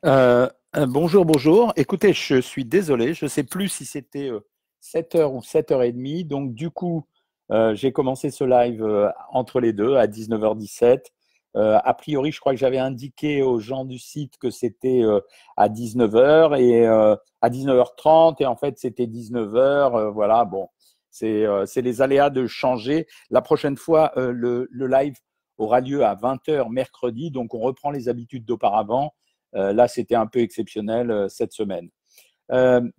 Bonjour, bonjour. Écoutez, je suis désolé, je ne sais plus si c'était 7h ou 7h30. Donc, du coup, j'ai commencé ce live entre les deux à 19h17. A priori, je crois que j'avais indiqué aux gens du site que c'était à 19h et à 19h30. Et en fait, c'était 19h. Voilà, bon, c'est les aléas de changer. La prochaine fois, le live aura lieu à 20h mercredi. Donc, on reprend les habitudes d'auparavant. Là, c'était un peu exceptionnel cette semaine.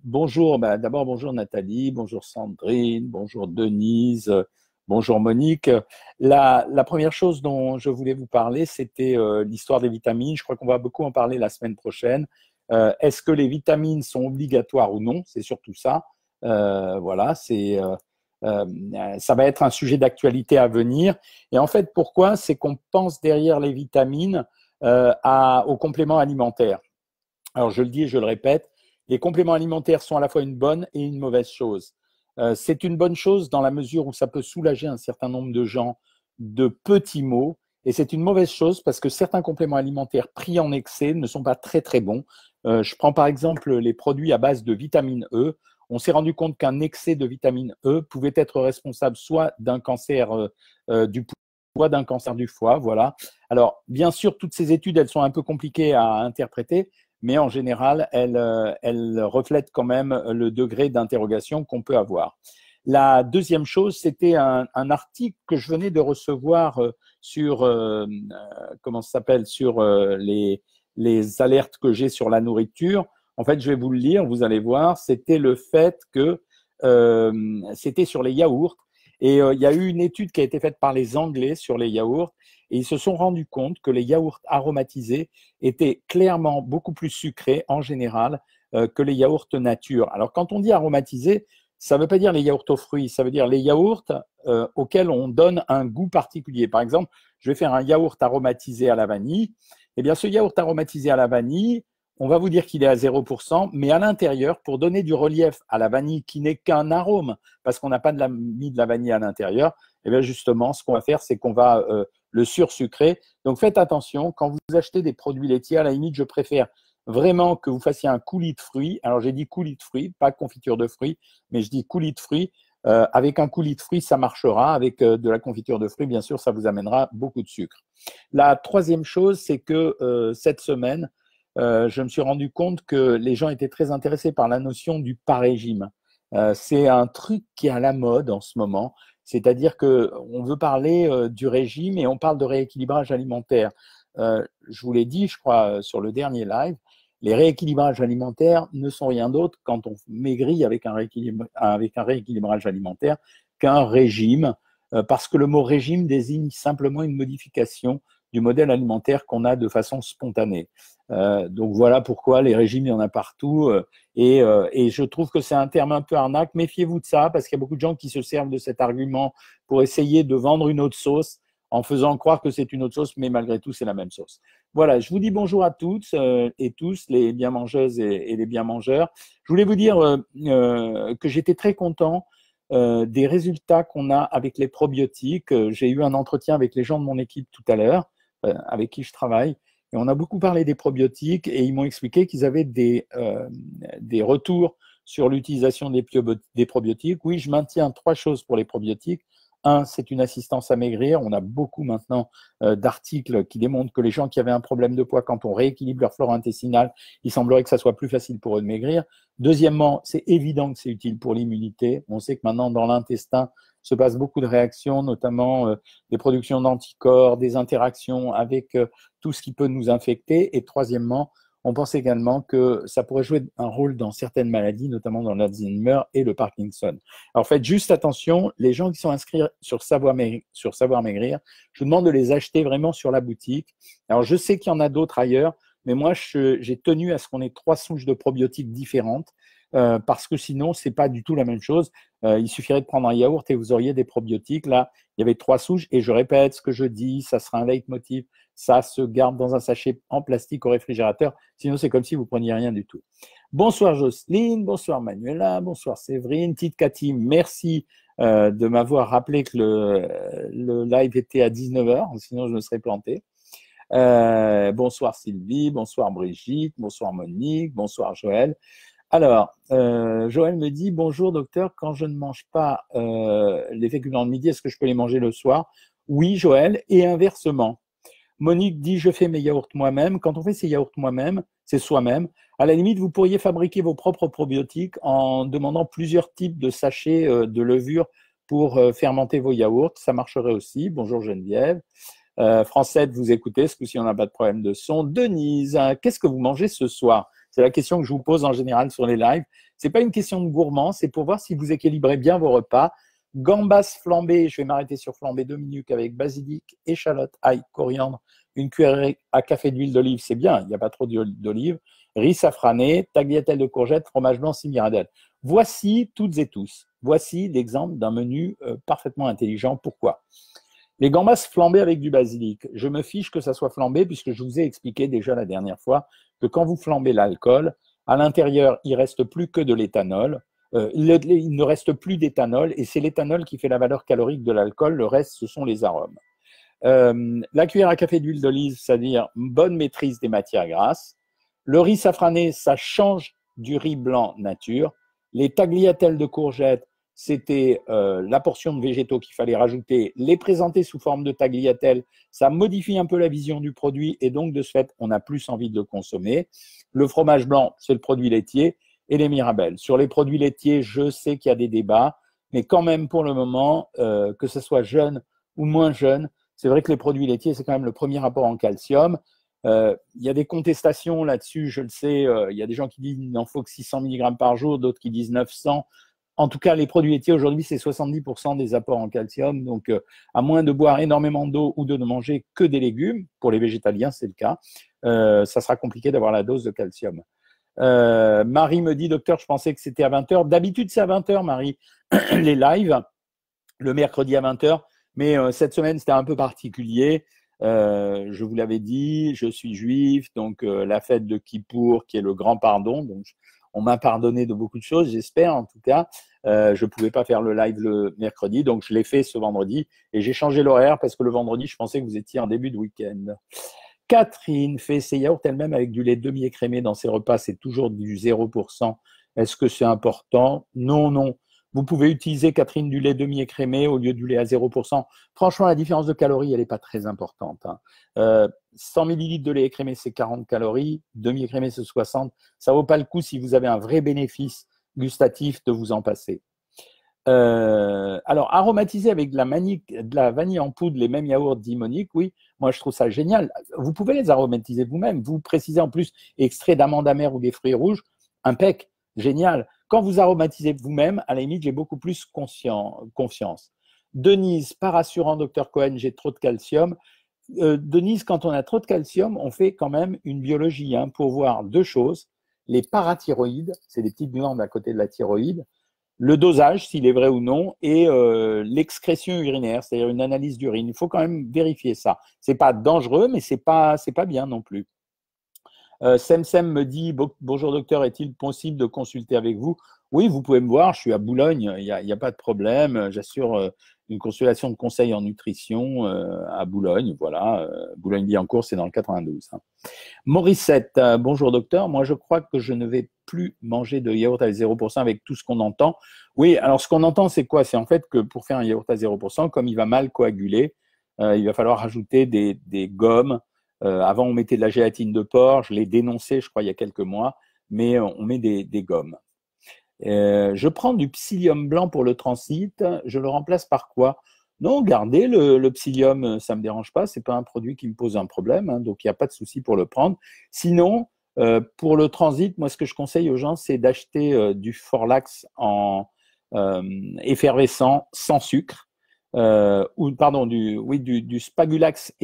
Bonjour, d'abord bonjour Nathalie, bonjour Sandrine, bonjour Denise, bonjour Monique. La première chose dont je voulais vous parler, c'était l'histoire des vitamines. Je crois qu'on va beaucoup en parler la semaine prochaine. Est-ce que les vitamines sont obligatoires ou non? C'est surtout ça. Voilà, ça va être un sujet d'actualité à venir. Et en fait, pourquoi? C'est qu'on pense derrière les vitamines aux compléments alimentaires. Alors, je le dis et je le répète, les compléments alimentaires sont à la fois une bonne et une mauvaise chose. C'est une bonne chose dans la mesure où ça peut soulager un certain nombre de gens de petits maux, et c'est une mauvaise chose parce que certains compléments alimentaires pris en excès ne sont pas très très bons. Je prends par exemple les produits à base de vitamine E. On s'est rendu compte qu'un excès de vitamine E pouvait être responsable soit d'un cancer du poids, soit d'un cancer du foie. Voilà. Alors, bien sûr, toutes ces études, elles sont un peu compliquées à interpréter, mais en général, elle reflète quand même le degré d'interrogation qu'on peut avoir. La deuxième chose, c'était un article que je venais de recevoir sur comment ça s'appelle, sur les alertes que j'ai sur la nourriture. En fait, je vais vous le lire, vous allez voir. C'était le fait que c'était sur les yaourts. Et il y a eu une étude qui a été faite par les Anglais sur les yaourts, et ils se sont rendus compte que les yaourts aromatisés étaient clairement beaucoup plus sucrés en général que les yaourts nature. Alors, quand on dit aromatisés, ça ne veut pas dire les yaourts aux fruits, ça veut dire les yaourts auxquels on donne un goût particulier. Par exemple, je vais faire un yaourt aromatisé à la vanille. Eh bien, ce yaourt aromatisé à la vanille, on va vous dire qu'il est à 0%, mais à l'intérieur, pour donner du relief à la vanille qui n'est qu'un arôme, parce qu'on n'a pas mis de la vanille à l'intérieur, eh bien justement, ce qu'on va faire, c'est qu'on va le sursucrer. Donc faites attention, quand vous achetez des produits laitiers, à la limite, je préfère vraiment que vous fassiez un coulis de fruits. Alors j'ai dit coulis de fruits, pas confiture de fruits, mais je dis coulis de fruits. Avec un coulis de fruits, ça marchera. Avec de la confiture de fruits, bien sûr, ça vous amènera beaucoup de sucre. La troisième chose, c'est que cette semaine, je me suis rendu compte que les gens étaient très intéressés par la notion du pas-régime. C'est un truc qui est à la mode en ce moment, c'est-à-dire qu'on veut parler du régime et on parle de rééquilibrage alimentaire. Je vous l'ai dit, je crois, sur le dernier live, les rééquilibrages alimentaires ne sont rien d'autre quand on maigrit avec un rééquilibrage alimentaire qu'un régime, parce que le mot régime désigne simplement une modification du modèle alimentaire qu'on a de façon spontanée. Donc voilà pourquoi les régimes, il y en a partout. Et je trouve que c'est un terme un peu arnaque. Méfiez-vous de ça, parce qu'il y a beaucoup de gens qui se servent de cet argument pour essayer de vendre une autre sauce en faisant croire que c'est une autre sauce, mais malgré tout, c'est la même sauce. Voilà, je vous dis bonjour à toutes et tous, les bien mangeuses et les bien mangeurs. Je voulais vous dire que j'étais très content des résultats qu'on a avec les probiotiques. J'ai eu un entretien avec les gens de mon équipe tout à l'heure, avec qui je travaille. Et on a beaucoup parlé des probiotiques et ils m'ont expliqué qu'ils avaient des retours sur l'utilisation des probiotiques. Oui, je maintiens trois choses pour les probiotiques. Un, c'est une assistance à maigrir. On a beaucoup maintenant d'articles qui démontrent que les gens qui avaient un problème de poids, quand on rééquilibre leur flore intestinale, il semblerait que ça soit plus facile pour eux de maigrir. Deuxièmement, c'est évident que c'est utile pour l'immunité. On sait que maintenant, dans l'intestin, se passe beaucoup de réactions, notamment des productions d'anticorps, des interactions avec tout ce qui peut nous infecter. Et troisièmement, on pense également que ça pourrait jouer un rôle dans certaines maladies, notamment dans l'Alzheimer et le Parkinson. Alors faites juste attention, les gens qui sont inscrits sur Savoir Maigrir, je vous demande de les acheter vraiment sur la boutique. Alors je sais qu'il y en a d'autres ailleurs, mais moi j'ai tenu à ce qu'on ait trois souches de probiotiques différentes. Parce que sinon, ce n'est pas du tout la même chose. Il suffirait de prendre un yaourt et vous auriez des probiotiques. Là, il y avait trois souches et je répète ce que je dis, ça sera un leitmotiv. Ça se garde dans un sachet en plastique au réfrigérateur. Sinon, c'est comme si vous preniez rien du tout. Bonsoir Jocelyne, bonsoir Manuela, bonsoir Séverine, Tite Cathy, merci de m'avoir rappelé que le live était à 19h, sinon je me serais planté. Bonsoir Sylvie, bonsoir Brigitte, bonsoir Monique, bonsoir Joël. Alors, Joël me dit, bonjour docteur, quand je ne mange pas les féculents de midi, est-ce que je peux les manger le soir? Oui, Joël, et inversement. Monique dit, je fais mes yaourts moi-même. Quand on fait ses yaourts moi-même, c'est soi-même. À la limite, vous pourriez fabriquer vos propres probiotiques en demandant plusieurs types de sachets de levure pour fermenter vos yaourts. Ça marcherait aussi. Bonjour Geneviève. Francette, vous écoutez, ce coup-ci on n'a pas de problème de son. Denise, qu'est-ce que vous mangez ce soir? C'est la question que je vous pose en général sur les lives. C'est pas une question de gourmand, c'est pour voir si vous équilibrez bien vos repas. Gambas flambées, je vais m'arrêter sur flambée 2 minutes avec basilic, échalote, ail, coriandre, une cuillerée à café d'huile d'olive, c'est bien, il n'y a pas trop d'huile d'olive. Riz safrané, tagliatelle de courgettes, fromage blanc, semi-radelle. Voici toutes et tous. Voici l'exemple d'un menu parfaitement intelligent. Pourquoi? Les gambas flambées avec du basilic. Je me fiche que ça soit flambé puisque je vous ai expliqué déjà la dernière fois que quand vous flambez l'alcool, à l'intérieur, il ne reste plus que de l'éthanol. Il ne reste plus d'éthanol et c'est l'éthanol qui fait la valeur calorique de l'alcool. Le reste, ce sont les arômes. La cuillère à café d'huile d'olive, c'est-à-dire une bonne maîtrise des matières grasses. Le riz safrané, ça change du riz blanc nature. Les tagliatelles de courgettes, c'était la portion de végétaux qu'il fallait rajouter, les présenter sous forme de tagliatelle, ça modifie un peu la vision du produit et donc de ce fait, on a plus envie de le consommer. Le fromage blanc, c'est le produit laitier et les mirabelles. Sur les produits laitiers, je sais qu'il y a des débats, mais quand même pour le moment, que ce soit jeune ou moins jeune, c'est vrai que les produits laitiers, c'est quand même le premier apport en calcium. Il y a des contestations là-dessus, je le sais. Il y a des gens qui disent qu'il n'en faut que 600 mg par jour, d'autres qui disent 900. En tout cas, les produits laitiers, aujourd'hui, c'est 70% des apports en calcium. Donc, à moins de boire énormément d'eau ou de ne manger que des légumes, pour les végétaliens, c'est le cas, ça sera compliqué d'avoir la dose de calcium. Marie me dit, docteur, je pensais que c'était à 20h. D'habitude, c'est à 20h, Marie, les lives, le mercredi à 20h. Mais cette semaine, c'était un peu particulier. Je vous l'avais dit, je suis juif, donc la fête de Kippour, qui est le grand pardon. Donc, on m'a pardonné de beaucoup de choses, j'espère en tout cas. Je ne pouvais pas faire le live le mercredi, donc je l'ai fait ce vendredi. Et j'ai changé l'horaire parce que le vendredi, je pensais que vous étiez en début de week-end. Catherine fait ses yaourts elle-même avec du lait demi-écrémé dans ses repas. C'est toujours du 0%. Est-ce que c'est important? Non, non. Vous pouvez utiliser, Catherine, du lait demi-écrémé au lieu du lait à 0%. Franchement, la différence de calories, elle n'est pas très importante. 100 ml de lait écrémé, c'est 40 calories. Demi-écrémé, c'est 60. Ça ne vaut pas le coup si vous avez un vrai bénéfice gustatif de vous en passer. Alors, aromatiser avec de la vanille en poudre les mêmes yaourts, dit Monique, oui, moi je trouve ça génial. Vous pouvez les aromatiser vous-même. Vous précisez en plus extrait d'amande amère ou des fruits rouges, impec, génial. Quand vous aromatisez vous-même, à la limite, j'ai beaucoup plus confiance. Denise, pas rassurant, docteur Cohen, j'ai trop de calcium. Denise, quand on a trop de calcium, on fait quand même une biologie pour voir deux choses. Les parathyroïdes, c'est des petites glandes à côté de la thyroïde, le dosage, s'il est vrai ou non, et l'excrétion urinaire, c'est-à-dire une analyse d'urine. Il faut quand même vérifier ça. C'est pas dangereux, mais c'est pas bien non plus. Semsem me dit bonjour docteur, est-il possible de consulter avec vous? Oui, vous pouvez me voir, je suis à Boulogne, il n'y a pas de problème. J'assure une consultation de conseil en nutrition à Boulogne. Voilà, Boulogne-Billancourt, c'est dans le 92. Morissette, bonjour docteur, moi je crois que je ne vais plus manger de yaourt à 0% avec tout ce qu'on entend. Oui, alors ce qu'on entend, c'est quoi? C'est en fait que pour faire un yaourt à 0%, comme il va mal coaguler, il va falloir rajouter des gommes. Avant, on mettait de la gélatine de porc, je l'ai dénoncé, je crois, il y a quelques mois, mais on met des gommes. Je prends du psyllium blanc pour le transit, je le remplace par quoi? Non, gardez le psyllium, ça ne me dérange pas, ce n'est pas un produit qui me pose un problème, donc il n'y a pas de souci pour le prendre. Sinon, pour le transit, moi ce que je conseille aux gens, c'est d'acheter du Forlax en effervescent sans sucre, ou pardon, du Spagulax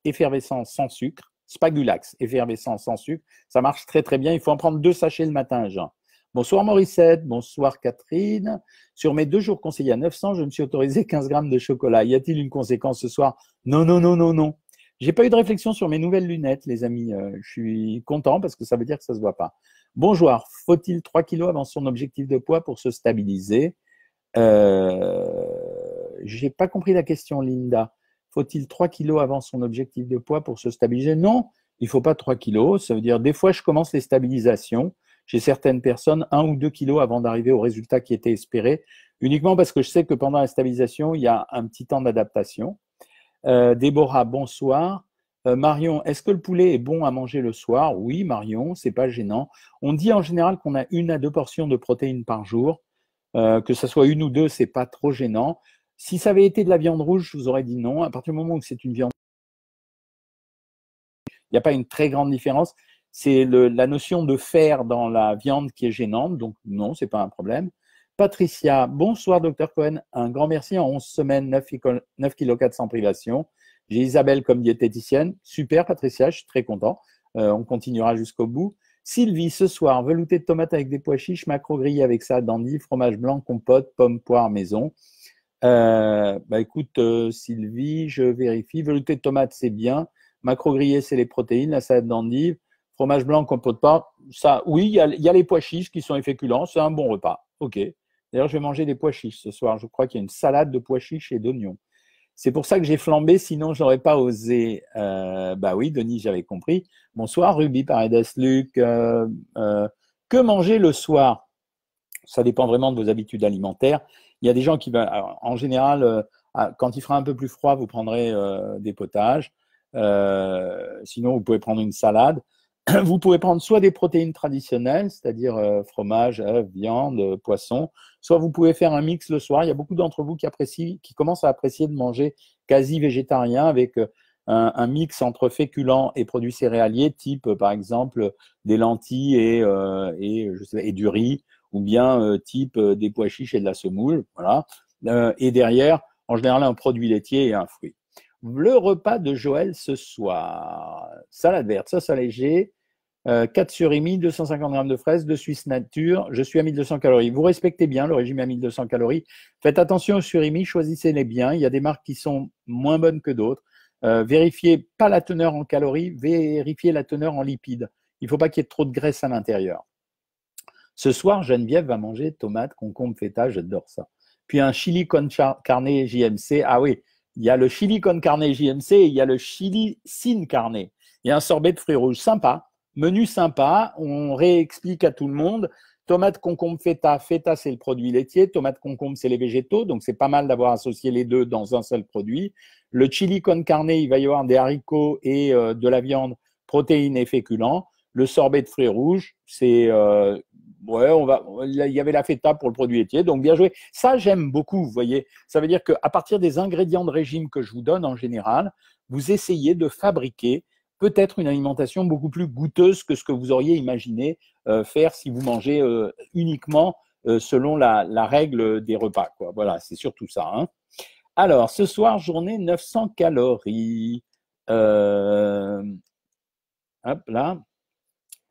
effervescent sans sucre, Spagulax effervescent sans sucre, ça marche très très bien, il faut en prendre 2 sachets le matin, Jean. Bonsoir Morissette, bonsoir Catherine. Sur mes 2 jours conseillés à 900, je me suis autorisé 15 grammes de chocolat. Y a-t-il une conséquence ce soir? Non, non, non, non, non. J'ai pas eu de réflexion sur mes nouvelles lunettes, les amis. Je suis content parce que ça veut dire que ça se voit pas. Bonjour, faut-il 3 kilos avant son objectif de poids pour se stabiliser? J'ai pas compris la question, Linda. Faut-il 3 kilos avant son objectif de poids pour se stabiliser? Non, il ne faut pas 3 kilos. Ça veut dire, des fois, je commence les stabilisations. Chez certaines personnes, 1 ou 2 kilos avant d'arriver au résultat qui était espéré, uniquement parce que je sais que pendant la stabilisation, il y a un petit temps d'adaptation. Déborah, bonsoir. Marion, est-ce que le poulet est bon à manger le soir? Oui, Marion, c'est pas gênant. On dit en général qu'on a 1 à 2 portions de protéines par jour. Que ce soit 1 ou 2, c'est pas trop gênant. Si ça avait été de la viande rouge, je vous aurais dit non. À partir du moment où c'est une viande, il n'y a pas une très grande différence. C'est la notion de fer dans la viande qui est gênante. Donc non, c'est pas un problème. Patricia, bonsoir Dr Cohen. Un grand merci en 11 semaines, 9 kg 4 sans privation. J'ai Isabelle comme diététicienne. Super Patricia, je suis très content. On continuera jusqu'au bout. Sylvie, ce soir, velouté de tomates avec des pois chiches, macro grillé avec ça, d'endives, fromage blanc, compote, pommes, poires, maison. Écoute, Sylvie, je vérifie. Velouté de tomates, c'est bien. Macro grillé, c'est les protéines. La salade d'endives. Fromage blanc, compote, pas. Ça, oui, il y a les pois chiches qui sont féculents. C'est un bon repas. OK. D'ailleurs, je vais manger des pois chiches ce soir. Je crois qu'il y a une salade de pois chiches et d'oignons. C'est pour ça que j'ai flambé, sinon je n'aurais pas osé. Oui, Denis, j'avais compris. Bonsoir, Ruby, Paredes, Luc. Que manger le soir? Ça dépend vraiment de vos habitudes alimentaires. Il y a des gens qui, en général, quand il fera un peu plus froid, vous prendrez des potages. Sinon, vous pouvez prendre une salade. Vous pouvez prendre soit des protéines traditionnelles, c'est-à-dire fromage, œufs, viande, poisson, soit vous pouvez faire un mix le soir. Il y a beaucoup d'entre vous qui commencent à apprécier de manger quasi végétarien avec un mix entre féculents et produits céréaliers, type par exemple des lentilles et du riz, ou bien type des pois chiches et de la semoule. Voilà. Et derrière, en général, un produit laitier et un fruit. Le repas de Joël ce soir. Salade verte, sauce allégée, 4 surimi, 250 g de fraises, de Suisse nature. Je suis à 1200 calories. Vous respectez bien le régime à 1200 calories. Faites attention aux surimi, choisissez-les bien. Il y a des marques qui sont moins bonnes que d'autres. Vérifiez pas la teneur en calories, vérifiez la teneur en lipides. Il ne faut pas qu'il y ait trop de graisse à l'intérieur. Ce soir, Geneviève va manger tomates, concombre, feta, j'adore ça. Puis un chili con carne JMC. Ah oui, il y a le chili con carne JMC et il y a le chili sin carne. Il y a un sorbet de fruits rouges sympa. Menu sympa, on réexplique à tout le monde. Tomate, concombre, feta. Feta, c'est le produit laitier. Tomate, concombre, c'est les végétaux. Donc, c'est pas mal d'avoir associé les deux dans un seul produit. Le chili con carne, il va y avoir des haricots et de la viande, protéines et féculents. Le sorbet de fruits rouges, c'est il y avait la feta pour le produit laitier. Donc, bien joué. Ça, j'aime beaucoup, vous voyez. Ça veut dire qu'à partir des ingrédients de régime que je vous donne en général, vous essayez de fabriquer peut-être une alimentation beaucoup plus goûteuse que ce que vous auriez imaginé faire si vous mangez uniquement selon la règle des repas, quoi. Voilà, c'est surtout ça. Hein. Alors, ce soir, journée 900 calories. Hop là.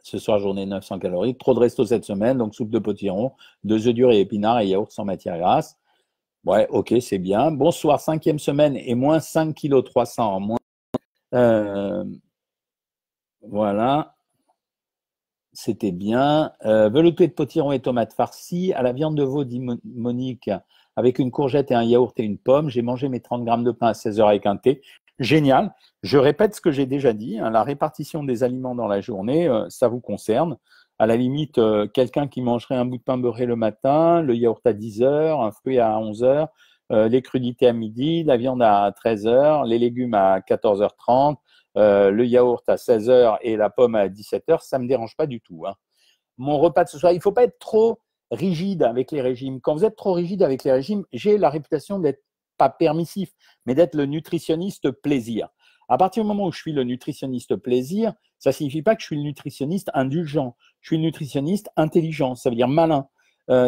Ce soir, journée 900 calories. Trop de resto cette semaine, donc soupe de potiron, 2 œufs durs et épinards et yaourt sans matière grasse. Ouais, ok, c'est bien. Bonsoir, 5e semaine et moins 5 kg 300 en moins. Voilà, c'était bien. Velouté de potiron et tomates farcies. À la viande de veau, dit Monique, avec une courgette et un yaourt et une pomme. J'ai mangé mes 30 grammes de pain à 16 heures avec un thé. Génial. Je répète ce que j'ai déjà dit. Hein, la répartition des aliments dans la journée, ça vous concerne. À la limite, quelqu'un qui mangerait un bout de pain beurré le matin, le yaourt à 10 heures, un fruit à 11 heures, les crudités à midi, la viande à 13 heures, les légumes à 14h30. Le yaourt à 16 heures et la pomme à 17 heures, ça ne me dérange pas du tout. Hein. Mon repas de ce soir, il ne faut pas être trop rigide avec les régimes. Quand vous êtes trop rigide avec les régimes, j'ai la réputation d'être pas permissif, mais d'être le nutritionniste plaisir. À partir du moment où je suis le nutritionniste plaisir, ça ne signifie pas que je suis le nutritionniste indulgent. Je suis le nutritionniste intelligent, ça veut dire malin.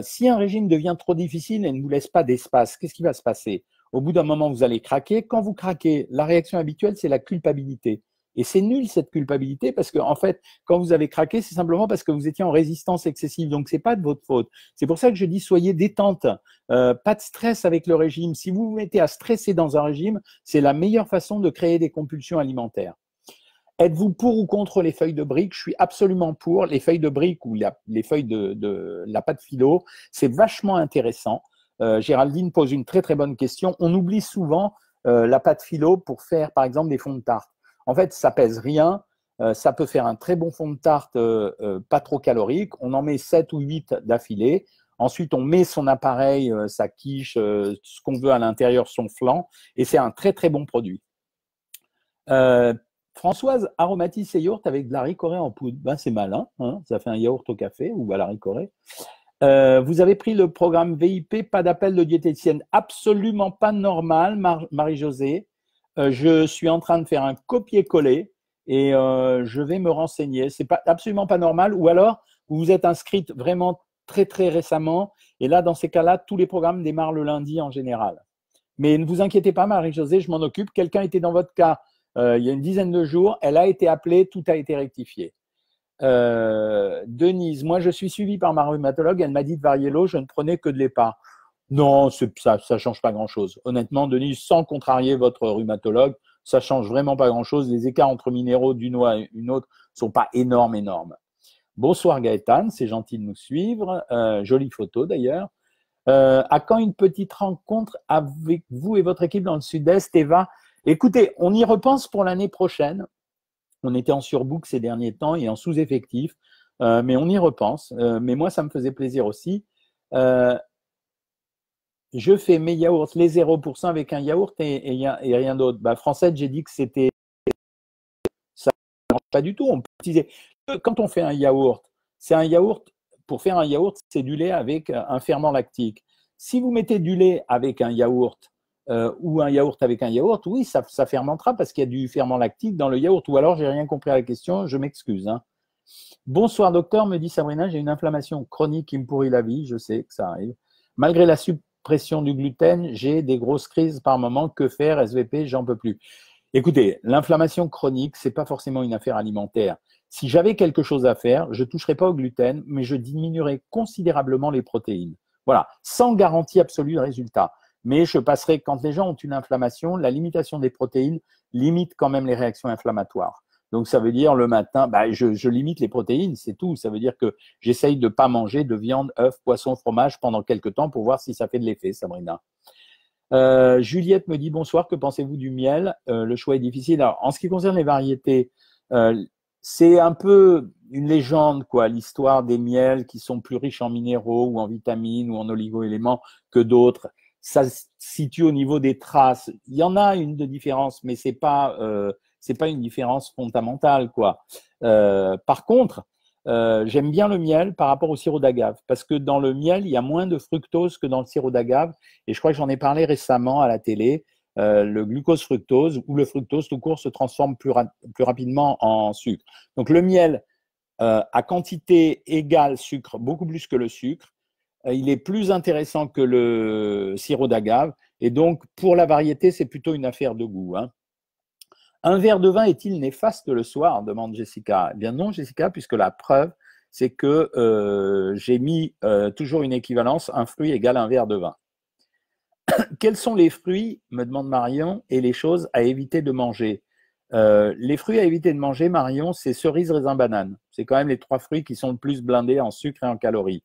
Si un régime devient trop difficile et ne vous laisse pas d'espace, qu'est-ce qui va se passer? Au bout d'un moment, vous allez craquer. Quand vous craquez, la réaction habituelle, c'est la culpabilité. Et c'est nul, cette culpabilité, parce que, en fait, quand vous avez craqué, c'est simplement parce que vous étiez en résistance excessive. Donc, c'est pas de votre faute. C'est pour ça que je dis, soyez détente. Pas de stress avec le régime. Si vous vous mettez à stresser dans un régime, c'est la meilleure façon de créer des compulsions alimentaires. Êtes-vous pour ou contre les feuilles de briques? Je suis absolument pour. Les feuilles de briques ou les feuilles de la pâte philo, c'est vachement intéressant. Géraldine pose une très très bonne question. On oublie souvent la pâte phyllo pour faire, par exemple, des fonds de tarte. En fait, ça pèse rien. Ça peut faire un très bon fond de tarte pas trop calorique. On en met 7 ou 8 d'affilée. Ensuite, on met son appareil, sa quiche, ce qu'on veut à l'intérieur, son flan. Et c'est un très, très bon produit. Françoise aromatise ses yaourts avec de la ricorée en poudre. Ben, c'est malin, hein, ça fait un yaourt au café ou à la ricorée. Vous avez pris le programme VIP, pas d'appel de diététicienne. Absolument pas normal, Marie-Josée. Je suis en train de faire un copier-coller et je vais me renseigner. C'est pas, absolument pas normal. Ou alors, vous vous êtes inscrite vraiment très, très récemment. Et là, dans ces cas-là, tous les programmes démarrent le lundi en général. Mais ne vous inquiétez pas, Marie-Josée, je m'en occupe. Quelqu'un était dans votre cas il y a une dizaine de jours. Elle a été appelée, tout a été rectifié. Denise, moi je suis suivie par ma rhumatologue, elle m'a dit de varier l'eau, je ne prenais que de l'EPA. Non, ça ne change pas grand-chose. Honnêtement, Denise, sans contrarier votre rhumatologue, ça change vraiment pas grand-chose. Les écarts entre minéraux d'une eau à une autre sont pas énormes. Bonsoir Gaëtan, c'est gentil de nous suivre. Jolie photo d'ailleurs. À quand une petite rencontre avec vous et votre équipe dans le sud-est, Eva? Écoutez, on y repense pour l'année prochaine. On était en surbook ces derniers temps et en sous-effectif, mais on y repense. Mais moi, ça me faisait plaisir aussi. Je fais mes yaourts, les 0% avec un yaourt et rien d'autre. Bah, Française, j'ai dit que c'était ça, pas du tout. On peut utiliser. Quand on fait un yaourt, c'est un yaourt. Pour faire un yaourt, c'est du lait avec un ferment lactique. Si vous mettez du lait avec un yaourt ou un yaourt avec un yaourt, oui, ça fermentera parce qu'il y a du ferment lactique dans le yaourt. Ou alors, j'ai rien compris à la question, je m'excuse. Hein. Bonsoir docteur, me dit Sabrina, j'ai une inflammation chronique qui me pourrit la vie, je sais que ça arrive. Malgré la suppression du gluten, j'ai des grosses crises par moment. Que faire? SVP, j'en peux plus. Écoutez, l'inflammation chronique, c'est pas forcément une affaire alimentaire. Si j'avais quelque chose à faire, je ne toucherais pas au gluten, mais je diminuerais considérablement les protéines. Voilà, sans garantie absolue de résultat. Mais je passerai, quand les gens ont une inflammation, la limitation des protéines limite quand même les réactions inflammatoires. Donc, ça veut dire le matin, bah, je limite les protéines, c'est tout. Ça veut dire que j'essaye de ne pas manger de viande, œufs, poissons, fromage pendant quelques temps pour voir si ça fait de l'effet, Sabrina. Juliette me dit bonsoir, que pensez-vous du miel? Le choix est difficile. Alors, en ce qui concerne les variétés, c'est un peu une légende, quoi, l'histoire des miels qui sont plus riches en minéraux ou en vitamines ou en oligo-éléments que d'autres. Ça se situe au niveau des traces. Il y en a une de différence, mais c'est pas une différence fondamentale, quoi. Par contre, j'aime bien le miel par rapport au sirop d'agave, parce que dans le miel, il y a moins de fructose que dans le sirop d'agave. Et je crois que j'en ai parlé récemment à la télé. Le glucose-fructose ou le fructose tout court se transforme plus rapidement en sucre. Donc le miel, à quantité égale sucre, beaucoup plus que le sucre, il est plus intéressant que le sirop d'agave. Et donc, pour la variété, c'est plutôt une affaire de goût. Hein. Un verre de vin est-il néfaste le soir? Demande Jessica. Eh bien non, Jessica, puisque la preuve, c'est que j'ai mis toujours une équivalence, un fruit égale un verre de vin. Quels sont les fruits, me demande Marion, et les choses à éviter de manger? Les fruits à éviter de manger, Marion, c'est cerise, raisin, banane. C'est quand même les 3 fruits qui sont le plus blindés en sucre et en calories.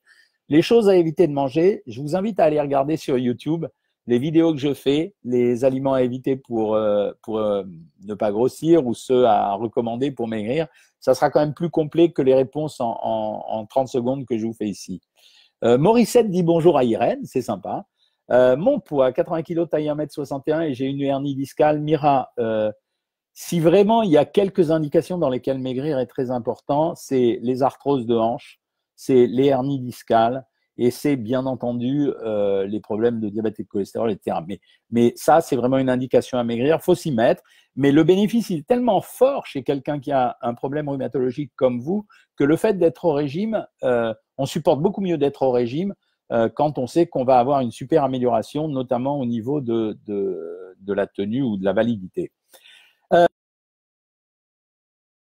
Les choses à éviter de manger, je vous invite à aller regarder sur YouTube les vidéos que je fais, les aliments à éviter pour ne pas grossir ou ceux à recommander pour maigrir. Ça sera quand même plus complet que les réponses en 30 secondes que je vous fais ici. Morissette dit bonjour à Irène, c'est sympa. Mon poids, 80 kg, taille 1m61 et j'ai une hernie discale. Mira, si vraiment il y a quelques indications dans lesquelles maigrir est très important, c'est les arthroses de hanches, c'est les hernies discales et c'est bien entendu les problèmes de diabète et de cholestérol, etc. Mais ça, c'est vraiment une indication à maigrir, il faut s'y mettre. Mais le bénéfice il est tellement fort chez quelqu'un qui a un problème rhumatologique comme vous que le fait d'être au régime, on supporte beaucoup mieux d'être au régime quand on sait qu'on va avoir une super amélioration, notamment au niveau de la tenue ou de la validité.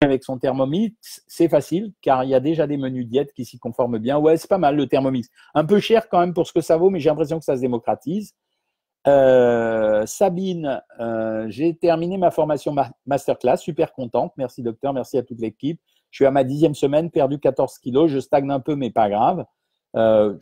Avec son Thermomix, c'est facile car il y a déjà des menus diète qui s'y conforment bien. Ouais, c'est pas mal le Thermomix. Un peu cher quand même pour ce que ça vaut, mais j'ai l'impression que ça se démocratise. Sabine, j'ai terminé ma formation masterclass, super contente. Merci docteur, merci à toute l'équipe. Je suis à ma 10e semaine, perdu 14 kilos. Je stagne un peu, mais pas grave.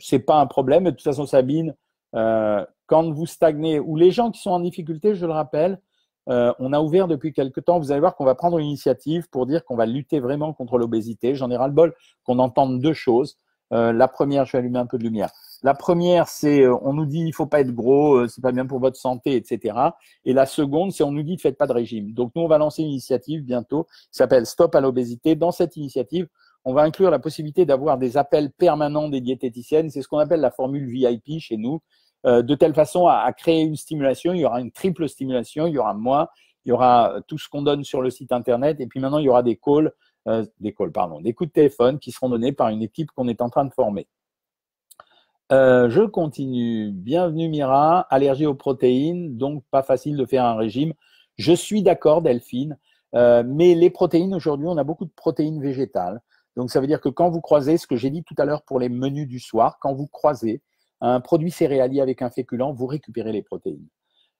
C'est pas un problème. De toute façon, Sabine, comme quand vous stagnez, ou les gens qui sont en difficulté, je le rappelle, on a ouvert depuis quelques temps, vous allez voir qu'on va prendre une initiative pour dire qu'on va lutter vraiment contre l'obésité. J'en ai ras-le-bol qu'on entende deux choses. La première, je vais allumer un peu de lumière. La première, c'est on nous dit il faut pas être gros, c'est pas bien pour votre santé, etc. Et la seconde, c'est on nous dit faites pas de régime. Donc nous, on va lancer une initiative bientôt qui s'appelle Stop à l'obésité. Dans cette initiative, on va inclure la possibilité d'avoir des appels permanents des diététiciennes. C'est ce qu'on appelle la formule VIP chez nous, de telle façon à créer une stimulation. Il y aura une triple stimulation. Il y aura moi, il y aura tout ce qu'on donne sur le site internet, et puis maintenant il y aura des coups de téléphone qui seront donnés par une équipe qu'on est en train de former. Je continue. Bienvenue Mira. Allergie aux protéines, donc pas facile de faire un régime. Je suis d'accord Delphine, mais les protéines aujourd'hui, on a beaucoup de protéines végétales. Donc ça veut dire que quand vous croisez, ce que j'ai dit tout à l'heure pour les menus du soir, quand vous croisez un produit céréalier avec un féculent, vous récupérez les protéines.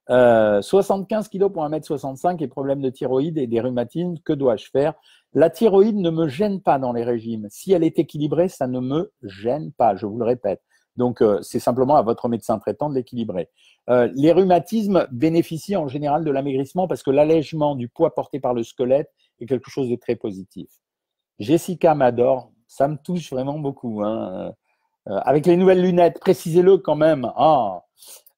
75 kg pour 1m65 et problème de thyroïde et des rhumatismes, que dois-je faire? La thyroïde ne me gêne pas dans les régimes. Si elle est équilibrée, ça ne me gêne pas, je vous le répète. Donc, c'est simplement à votre médecin traitant de l'équilibrer. Les rhumatismes bénéficient en général de l'amaigrissement parce que l'allègement du poids porté par le squelette est quelque chose de très positif. Jessica m'adore, ça me touche vraiment beaucoup. Hein. Avec les nouvelles lunettes, précisez-le quand même. Ah.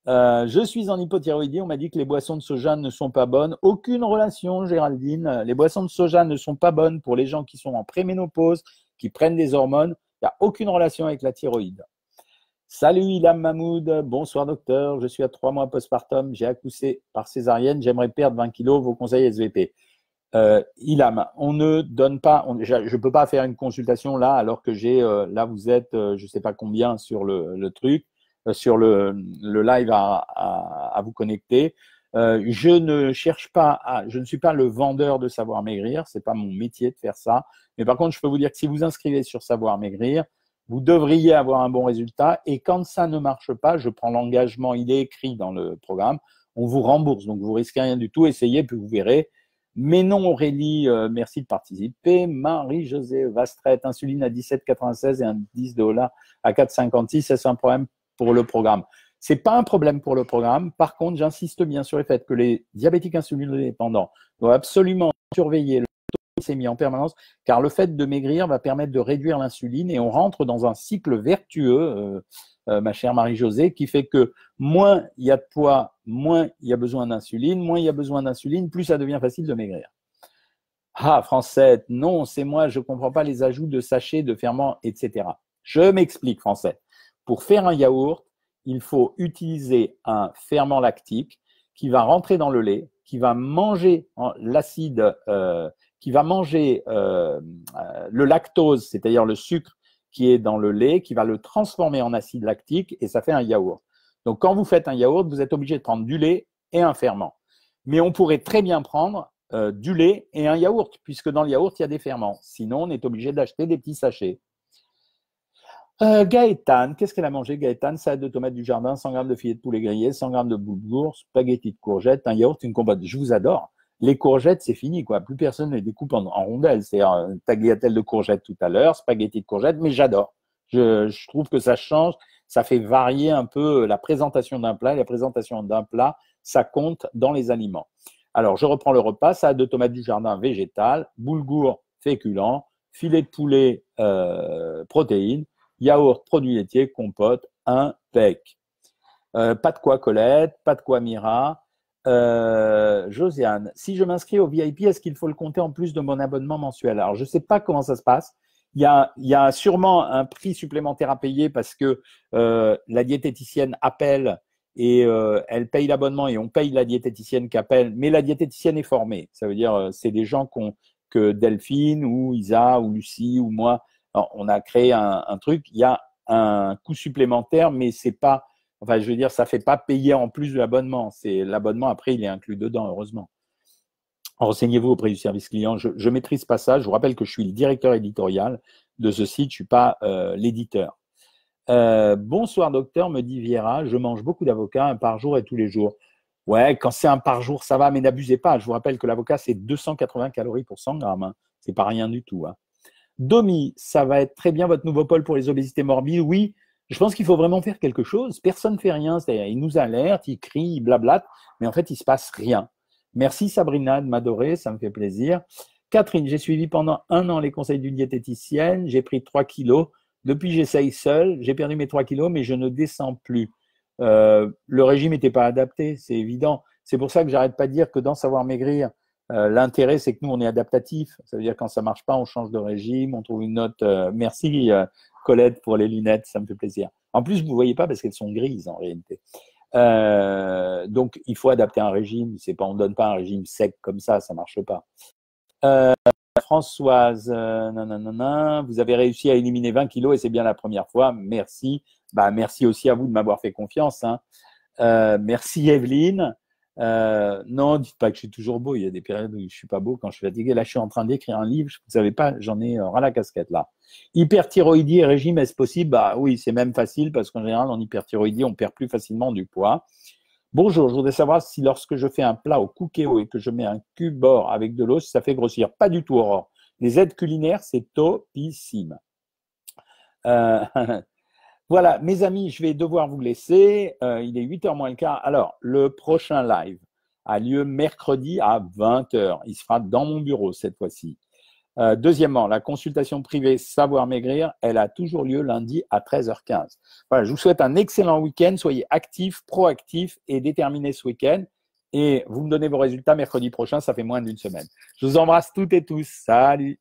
Je suis en hypothyroïdie, on m'a dit que les boissons de soja ne sont pas bonnes. Aucune relation, Géraldine. Les boissons de soja ne sont pas bonnes pour les gens qui sont en préménopause, qui prennent des hormones. Il n'y a aucune relation avec la thyroïde. Salut Ilham Mahmoud, bonsoir docteur, je suis à 3 mois postpartum, j'ai accouché par césarienne, j'aimerais perdre 20 kilos, vos conseils SVP. Ilham, on ne donne pas, je ne peux pas faire une consultation là alors que là vous êtes, je ne sais pas combien sur le truc, sur le live à vous connecter. Je ne cherche pas, je ne suis pas le vendeur de Savoir Maigrir, c'est pas mon métier de faire ça. Mais par contre, je peux vous dire que si vous inscrivez sur Savoir Maigrir, vous devriez avoir un bon résultat. Et quand ça ne marche pas, je prends l'engagement, il est écrit dans le programme, on vous rembourse. Donc, vous risquez rien du tout. Essayez, puis vous verrez. Mais non, Aurélie, merci de participer. Marie-Josée Vastrette, insuline à 17,96 et un 10 $ à 4,56. C'est un problème pour le programme. C'est pas un problème pour le programme. Par contre, j'insiste bien sur le fait que les diabétiques insulinodépendants doivent absolument surveiller le glycémie en permanence, car le fait de maigrir va permettre de réduire l'insuline et on rentre dans un cycle vertueux, ma chère Marie-Josée, qui fait que moins il y a de poids, moins il y a besoin d'insuline, moins il y a besoin d'insuline, plus ça devient facile de maigrir. Ah, Francette, non, c'est moi, je ne comprends pas les ajouts de sachets, de ferments, etc. Je m'explique, Francette. Pour faire un yaourt, il faut utiliser un ferment lactique qui va rentrer dans le lait, qui va manger l'acide, qui va manger le lactose, c'est-à-dire le sucre qui est dans le lait, qui va le transformer en acide lactique et ça fait un yaourt. Donc, quand vous faites un yaourt, vous êtes obligé de prendre du lait et un ferment. Mais on pourrait très bien prendre du lait et un yaourt, puisque dans le yaourt, il y a des ferments. Sinon, on est obligé d'acheter des petits sachets. Gaëtane, qu'est-ce qu'elle a mangé Gaëtane, salade de tomates du jardin, 100 g de filets de poulet grillé, 100 g de boulgour, spaghettis de courgettes, un yaourt, une compote. Je vous adore. Les courgettes, c'est fini, quoi. Plus personne ne les découpe en rondelles. C'est tagliatelle de courgettes tout à l'heure, spaghettis de courgettes, mais j'adore. Je trouve que ça change, ça fait varier un peu la présentation d'un plat. Et la présentation d'un plat, ça compte dans les aliments. Alors, je reprends le repas. Salade de tomates du jardin végétal, boulgour féculent, filet de poulet protéines, yaourt, produits laitiers, compote, impec. Pas de quoi Colette, pas de quoi Mira. Josiane, si je m'inscris au VIP, est-ce qu'il faut le compter en plus de mon abonnement mensuel? Alors, je ne sais pas comment ça se passe. Il y a sûrement un prix supplémentaire à payer parce que la diététicienne appelle et elle paye l'abonnement et on paye la diététicienne qui appelle. Mais la diététicienne est formée. Ça veut dire c'est des gens que Delphine ou Isa ou Lucie ou moi, alors, on a créé un truc. Il y a un coût supplémentaire, mais c'est pas… Enfin, je veux dire, ça ne fait pas payer en plus de l'abonnement. C'est l'abonnement, après, il est inclus dedans, heureusement. Renseignez-vous auprès du service client. Je ne maîtrise pas ça. Je vous rappelle que je suis le directeur éditorial de ce site. Je ne suis pas l'éditeur. Bonsoir, docteur, me dit Viera. Je mange beaucoup d'avocats, un par jour et tous les jours. Ouais, quand c'est un par jour, ça va, mais n'abusez pas. Je vous rappelle que l'avocat, c'est 280 calories pour 100 grammes. Hein. C'est pas rien du tout. Hein. Domi, ça va être très bien votre nouveau pôle pour les obésités morbides. Oui, Je pense qu'il faut vraiment faire quelque chose. Personne ne fait rien. C'est-à-dire, ils nous alertent, ils crient, ils blablatent, mais en fait, il ne se passe rien. Merci Sabrina de m'adorer, ça me fait plaisir. Catherine, j'ai suivi pendant 1 an les conseils d'une diététicienne, j'ai pris 3 kilos. Depuis, j'essaye seul, j'ai perdu mes 3 kilos, mais je ne descends plus. Le régime n'était pas adapté, c'est évident. C'est pour ça que j'arrête pas de dire que dans Savoir Maigrir, l'intérêt, c'est que nous, on est adaptatif. Ça veut dire que quand ça marche pas, on change de régime, on trouve une autre. Merci Colette pour les lunettes, ça me fait plaisir. En plus, vous ne voyez pas parce qu'elles sont grises en réalité. Donc, il faut adapter un régime. C'est pas, on ne donne pas un régime sec comme ça ne marche pas. Françoise, nanana, vous avez réussi à éliminer 20 kilos et c'est bien la première fois. Merci. Bah, merci aussi à vous de m'avoir fait confiance. Hein. Merci Evelyne. Non, dites pas que je suis toujours beau. Il y a des périodes où je suis pas beau quand je suis fatigué. Là, je suis en train d'écrire un livre. Vous savez pas, j'en ai ras la casquette là. Hyperthyroïdie et régime, est-ce possible? Bah oui, c'est même facile parce qu'en général, en hyperthyroïdie, on perd plus facilement du poids. Bonjour, je voudrais savoir si lorsque je fais un plat au cookéo et que je mets un cube bord avec de l'eau, ça fait grossir. Pas du tout, Aurore. Les aides culinaires, c'est topissime. Voilà, mes amis, je vais devoir vous laisser. Il est 8h moins le quart. Alors, le prochain live a lieu mercredi à 20h. Il se fera dans mon bureau cette fois-ci. Deuxièmement, la consultation privée Savoir Maigrir, elle a toujours lieu lundi à 13h15. Voilà, je vous souhaite un excellent week-end. Soyez actifs, proactifs et déterminés ce week-end. Et vous me donnez vos résultats mercredi prochain, ça fait moins d'une semaine. Je vous embrasse toutes et tous. Salut!